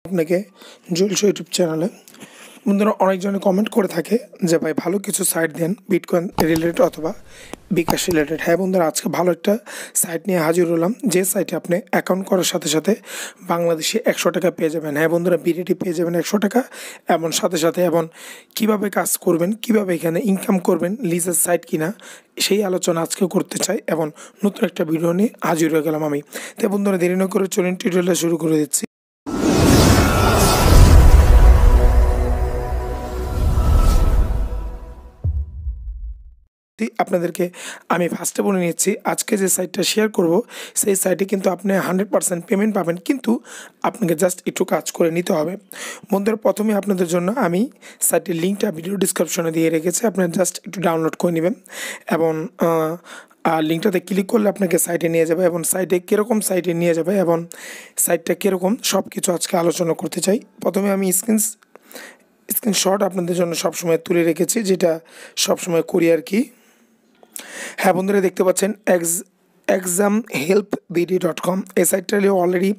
আপনাকে jewels YouTube চ্যানেলে বন্ধুরা অনেকজনে কমেন্ট করে থাকে যে ভাই ভালো কিছু সাইট দেন বিটকয়েন রিলেটেড অথবা বিকাশ রিলেটেড। হ্যাঁ বন্ধুরা, আজকে ভালো একটা সাইট নিয়ে হাজির হলাম, যে সাইটে আপনি অ্যাকাউন্ট করার সাথে সাথে বাংলাদেশে 100 টাকা পেয়ে যাবেন। হ্যাঁ বন্ধুরা, বিডিটি পেয়ে যাবেন 100 টাকা। এবং সাথে সাথে এবং কীভাবে কাজ করবেন, কিভাবে এখানে ইনকাম করবেন, লিজের সাইট কিনা, সেই আলোচনা আজকে করতে চাই এবং নতুন একটা ভিডিও নিয়ে হাজির হয়ে গেলাম আমি। তাই বন্ধুরা দেরি না করে চলুন টিউটোরিয়ালটা শুরু করে দিচ্ছি। আপনাদেরকে আমি ফার্স্টে বলে নিচ্ছি, আজকে যে সাইটটা শেয়ার করব সেই সাইটে কিন্তু আপনি 100% পেমেন্ট পাবেন, কিন্তু আপনাকে জাস্ট একটু কাজ করে নিতে হবে। বন্ধুরা প্রথমে আপনাদের জন্য আমি সাইটের লিঙ্কটা ভিডিও ডিসক্রিপশনে দিয়ে রেখেছি, আপনারা জাস্ট একটু ডাউনলোড করে নেবেন এবং আর লিঙ্কটাতে ক্লিক করলে আপনাকে সাইটে নিয়ে যাবে এবং সাইটে কীরকম সাইটে নিয়ে যাবে এবং সাইটটা কীরকম সব কিছু আজকে আলোচনা করতে চাই। প্রথমে আমি স্ক্রিনশট আপনাদের জন্য সবসময় তুলে রেখেছি, যেটা সবসময় করি আর কি। হ্যাঁ বন্ধুরা, দেখতে পাচ্ছেন examhelpbd.com। এই সাইটটা অলরেডি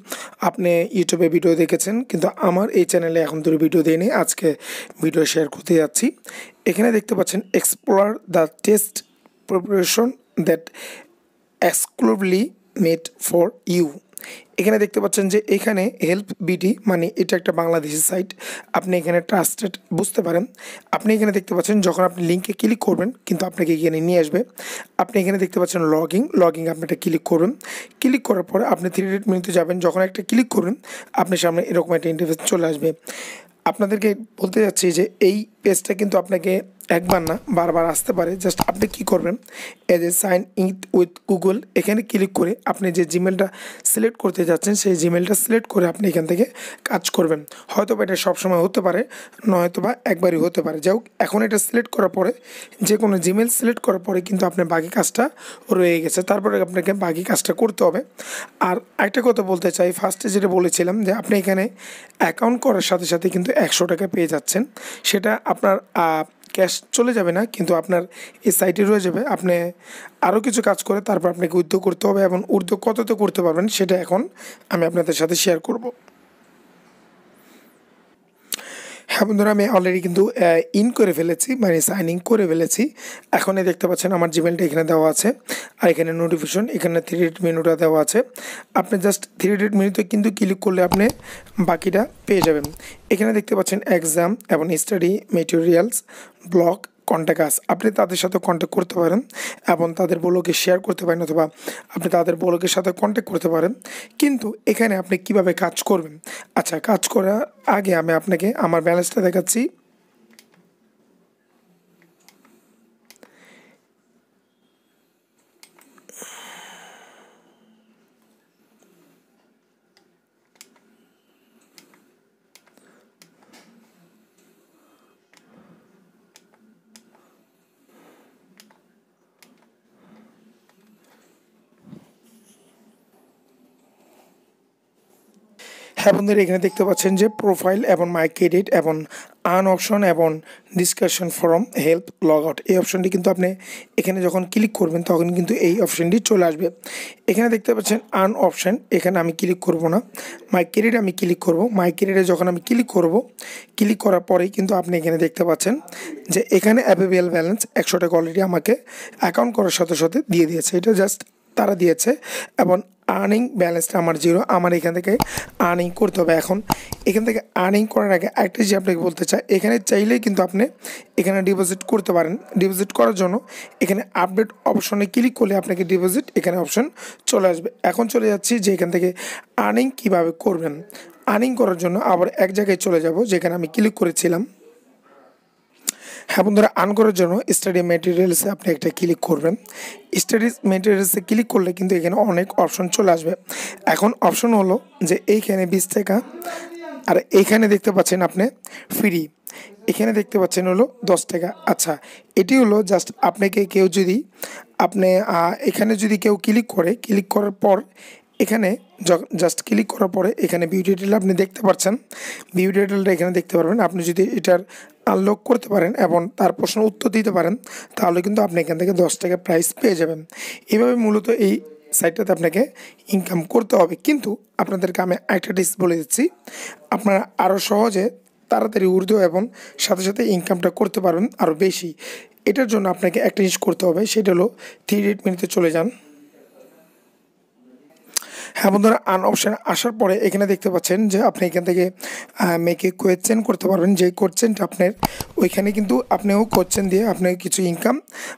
আপনি ইউটিউবে ভিডিও দেখেছেন, কিন্তু আমার এই চ্যানেলে এখন ধরে ভিডিও দিইনি, আজকে ভিডিও শেয়ার করতে যাচ্ছি। এখানে দেখতে পাচ্ছেন explore the test preparation that exclusively made for you. এখানে দেখতে পাচ্ছেন যে এখানে হেল্প বিডি মানে এটা একটা বাংলাদেশি সাইট, আপনি এখানে ট্রাস্টেড বুঝতে পারেন। আপনি এখানে দেখতে পাচ্ছেন যখন আপনি লিঙ্কে ক্লিক করবেন কিন্তু আপনাকে এখানে নিয়ে আসবে। আপনি এখানে দেখতে পাচ্ছেন লগিং আপনি এটা ক্লিক করবেন। ক্লিক করার পরে আপনি 3 মিনিটে যাবেন, যখন একটা ক্লিক করবেন আপনার সামনে এরকম একটা ইন্টারফেস চলে আসবে। আপনাদেরকে বলতে যাচ্ছি যে এই পেজটা কিন্তু আপনাকে একবার না বারবার আসতে পারে। জাস্ট আপনি কী করবেন, as a sign in with Google এখানে ক্লিক করে আপনি যে জিমেলটা সিলেক্ট করতে যাচ্ছেন সেই জিমেলটা সিলেক্ট করে আপনি এখান থেকে কাজ করবেন। হয়তো বা এটা সবসময় হতে পারে, নয়তো বা একবারই হতে পারে। যাই হোক, এখন এটা সিলেক্ট করার পরে যে কোনো জিমেল সিলেক্ট করার পরে কিন্তু আপনার বাকি কাজটা রয়ে গেছে, তারপরে আপনাকে বাকি কাজটা করতে হবে। আর একটা কথা বলতে চাই, ফার্স্টে যেটা বলেছিলাম যে আপনি এখানে অ্যাকাউন্ট করার সাথে সাথে কিন্তু 100 টাকা পেয়ে যাচ্ছেন। সেটা আপনার ক্যাশ চলে যাবে না, কিন্তু আপনার এই সাইটে রয়ে যাবে। আপনি আরও কিছু কাজ করে তারপর আপনাকে উদ্যোগ করতে হবে এবং উদ্যোগ কততে করতে পারবেন সেটা এখন আমি আপনাদের সাথে শেয়ার করব। হ্যাঁ বন্ধুরা, আমি অলরেডি কিন্তু ইন করে ফেলেছি, মানে সাইন ইন করে ফেলেছি। এখন দেখতে পাচ্ছেন আমার জিমেলটা এখানে দেওয়া আছে, আর এখানে নোটিফিকেশন, এখানে 3 মেনুটা দেওয়া আছে। আপনি জাস্ট 3 মেনুতে কিন্তু ক্লিক করলে আপনি বাকিটা পেয়ে যাবেন। এখানে দেখতে পাচ্ছেন এক্সাম এবং study materials, blog, contact us. আপনি তাদের সাথে কন্ট্যাক্ট করতে পারেন এবং তাদের ব্লগে শেয়ার করতে পারেন, অথবা আপনি তাদের ব্লগের সাথে কন্ট্যাক্ট করতে পারেন। কিন্তু এখানে আপনি কিভাবে কাজ করবেন, আচ্ছা কাজ করার আগে আমি আপনাকে আমার ব্যালেন্সটা দেখাচ্ছি। হ্যাঁ বন্ধুরা, এখানে দেখতে পাচ্ছেন যে প্রোফাইল এবং মাই ক্রেডিট এবং আর্ন অপশন এবং discussion form help log out, এই অপশনটি কিন্তু আপনি এখানে যখন ক্লিক করবেন তখন কিন্তু এই অপশনটি চলে আসবে। এখানে দেখতে পাচ্ছেন আর্ন অপশন, এখানে আমি ক্লিক করব না, মাই ক্রেডিট আমি ক্লিক করব। মাই ক্রেডিটে যখন আমি ক্লিক করব, ক্লিক করার পরেই কিন্তু আপনি এখানে দেখতে পাচ্ছেন যে এখানে অ্যাভেলেবল ব্যালেন্স 100 টাকা অলরেডি আমাকে অ্যাকাউন্ট করার সাথে সাথে দিয়ে দিয়েছে। এটা জাস্ট তারা দিয়েছে এবং আর্নিং ব্যালেন্সটা আমার 0, আমার এখান থেকে আর্নিং করতে হবে। এখন এখান থেকে আর্নিং করার আগে একটা যে আপনাকে বলতে চাই, এখানে চাইলেই কিন্তু আপনি এখানে ডিপোজিট করতে পারেন। ডিপোজিট করার জন্য এখানে আপডেট অপশনে ক্লিক করলে আপনাকে ডিপোজিট এখানে অপশন চলে আসবে। এখন চলে যাচ্ছি যে এখান থেকে আর্নিং কীভাবে করবেন। আর্নিং করার জন্য আবার এক জায়গায় চলে যাব যেখানে আমি ক্লিক করেছিলাম। হ্যাঁ বন্ধুরা, আর্ন করার জন্য স্টাডি মেটেরিয়ালসে আপনি একটা ক্লিক করবেন। স্টাডি মেটেরিয়ালসে ক্লিক করলে কিন্তু এখানে অনেক অপশন চলে আসবে। এখন অপশন হলো যে এইখানে 20 টাকা, আর এইখানে দেখতে পাচ্ছেন আপনি ফ্রি, এখানে দেখতে পাচ্ছেন হলো 10 টাকা। আচ্ছা, এটি হলো জাস্ট আপনাকে কেউ যদি আপনি এখানে যদি কেউ ক্লিক করে, ক্লিক করার পর এখানে জাস্ট ক্লিক করার পরে এখানে ভিউ ডিটেল আপনি দেখতে পাচ্ছেন। ভিউ ডিটেলটা এখানে দেখতে পারবেন। আপনি যদি এটার আনলক করতে পারেন এবং তার প্রশ্ন উত্তর দিতে পারেন, তাহলে কিন্তু আপনি এখান থেকে 10 টাকা প্রাইস পেয়ে যাবেন। এভাবে মূলত এই সাইটটাতে আপনাকে ইনকাম করতে হবে। কিন্তু আপনাদেরকে আমি একটা টিপস বলে দিচ্ছি, আপনারা আরও সহজে তাড়াতাড়ি উর্দু এবং সাথে সাথে ইনকামটা করতে পারবেন আরও বেশি। এটার জন্য আপনাকে একটা জিনিস করতে হবে, সেটা হলো 3 মিনিটে চলে যান। হ্যাঁ বন্ধুরা, আর্ন অপশানে আসার পরে এখানে দেখতে পাচ্ছেন যে আপনি এখান থেকে মেকে কোয়েশ্চেন করতে পারবেন। যেই কোয়েশ্চেনটা আপনার ওইখানে কিন্তু আপনিও কোয়েশ্চেন দিয়ে আপনি কিছু ইনকাম,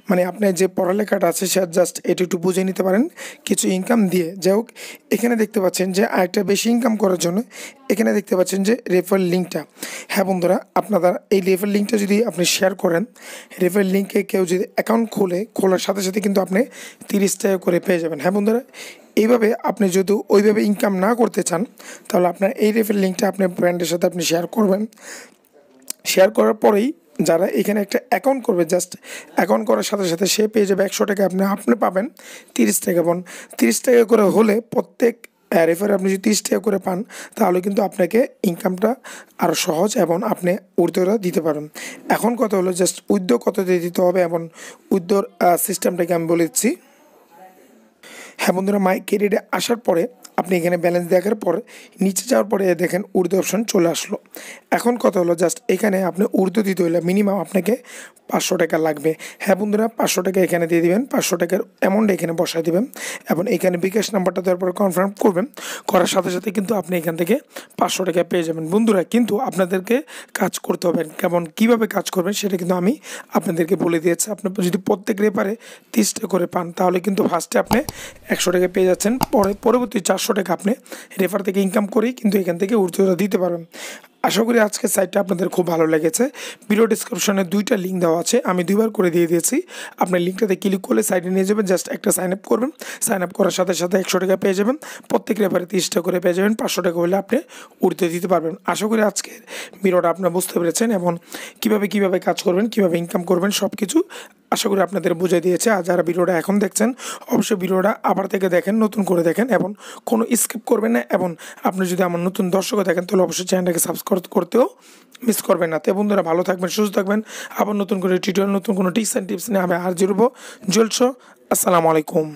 মানে আপনার যে পড়ালেখাটা আছে সে জাস্ট এটু একটু বুঝে নিতে পারেন কিছু ইনকাম দিয়ে। যাই হোক, এখানে দেখতে পাচ্ছেন যে আরেকটা বেশি ইনকাম করার জন্য এখানে দেখতে পাচ্ছেন যে রেফার লিঙ্কটা। হ্যাঁ বন্ধুরা, আপনারা এই রেফার লিঙ্কটা যদি আপনি শেয়ার করেন, রেফার লিঙ্কে কেউ যদি অ্যাকাউন্ট খোলার সাথে সাথে কিন্তু আপনি 30 টাকা করে পেয়ে যাবেন। হ্যাঁ বন্ধুরা, এইভাবে আপনি যদি ওইভাবে ইনকাম না করতে চান তাহলে আপনার এই রেফার লিঙ্কটা আপনার ব্র্যান্ডের সাথে আপনি শেয়ার করবেন। শেয়ার করার পরেই যারা এখানে একটা অ্যাকাউন্ট করবে, জাস্ট অ্যাকাউন্ট করার সাথে সাথে সে পেয়ে যাবে 100 টাকা, আপনি পাবেন 30 টাকা। এবং 30 টাকা করে হলে প্রত্যেক রেফারে আপনি যদি 30 টাকা করে পান তাহলে কিন্তু আপনাকে ইনকামটা আরও সহজ এবং আপনি উইথড্রটা দিতে পারবেন। এখন কথা হলো জাস্ট উইথড্র কত দিয়ে দিতে হবে এবং উইথড্রর সিস্টেমটাকে আমি বলে দিচ্ছি। হ্যাঁ বন্ধুরা, মাই ক্রেডিটে আসার পরে আপনি এখানে ব্যালেন্স দেখার পর নিচে যাওয়ার পরে দেখেন উর্দু অপশন চলে আসলো। এখন কথা হলো জাস্ট এখানে আপনি উর্দু দিতে হলে মিনিমাম আপনাকে 500 টাকা লাগবে। হ্যাঁ বন্ধুরা, 500 টাকা এখানে দিয়ে দিবেন, 500 টাকার অ্যামাউন্ট এখানে বসায় দেবেন এবং এখানে বিকাশ নাম্বারটা দেওয়ার পরে কনফার্ম করবেন। করার সাথে সাথে কিন্তু আপনি এখান থেকে 500 টাকা পেয়ে যাবেন। বন্ধুরা, কিন্তু আপনাদেরকে কাজ করতে হবে, কেমন কীভাবে কাজ করবেন সেটা কিন্তু আমি আপনাদেরকে বলে দিয়েছি। আপনি যদি প্রত্যেক রেফারে 30 টাকা করে পান তাহলে কিন্তু ফার্স্টে আপনি 100 টাকা পেয়ে যাচ্ছেন, পরবর্তী 400 টাকা আপনি রেফার থেকে ইনকাম করেই কিন্তু এখান থেকে উর্দুটা দিতে পারবেন। আশা করি আজকের সাইটটা আপনাদের খুব ভালো লেগেছে। ভিডিও ডিসক্রিপশনে 2টা লিঙ্ক দেওয়া আছে, আমি 2বার করে দিয়ে দিয়েছি। আপনি লিঙ্কটাতে ক্লিক করলে সাইটে নিয়ে যাবেন, জাস্ট একটা সাইন আপ করবেন। সাইন আপ করার সাথে সাথে 100 টাকা পেয়ে যাবেন, প্রত্যেক রেফারে 30 টাকা করে পেয়ে যাবেন, 500 টাকা হলে আপনি উর্দু দিতে পারবেন। আশা করি আজকের ভিডিওটা আপনারা বুঝতে পেরেছেন এবং কীভাবে কাজ করবেন, কীভাবে ইনকাম করবেন সব কিছু আশা করি আপনাদের বুঝিয়ে দিয়েছে। আর যারা ভিডিওটা এখন দেখছেন অবশ্যই ভিডিওটা আবার থেকে দেখেন, নতুন করে দেখেন এবং কোনো স্কিপ করবেন না। এবং আপনি যদি আমার নতুন দর্শকও দেখেন তাহলে অবশ্যই চ্যানেলটাকে সাবস্ক্রাইব করতেও মিস করবেন না। তো বন্ধুরা, ভালো থাকবেন, সুস্থ থাকবেন। আবার নতুন করে টিউটোরিয়াল, নতুন কোনো টিপস অ্যান্ড টিপস নিয়ে আমি আর জুড়ব। আসসালামু আলাইকুম।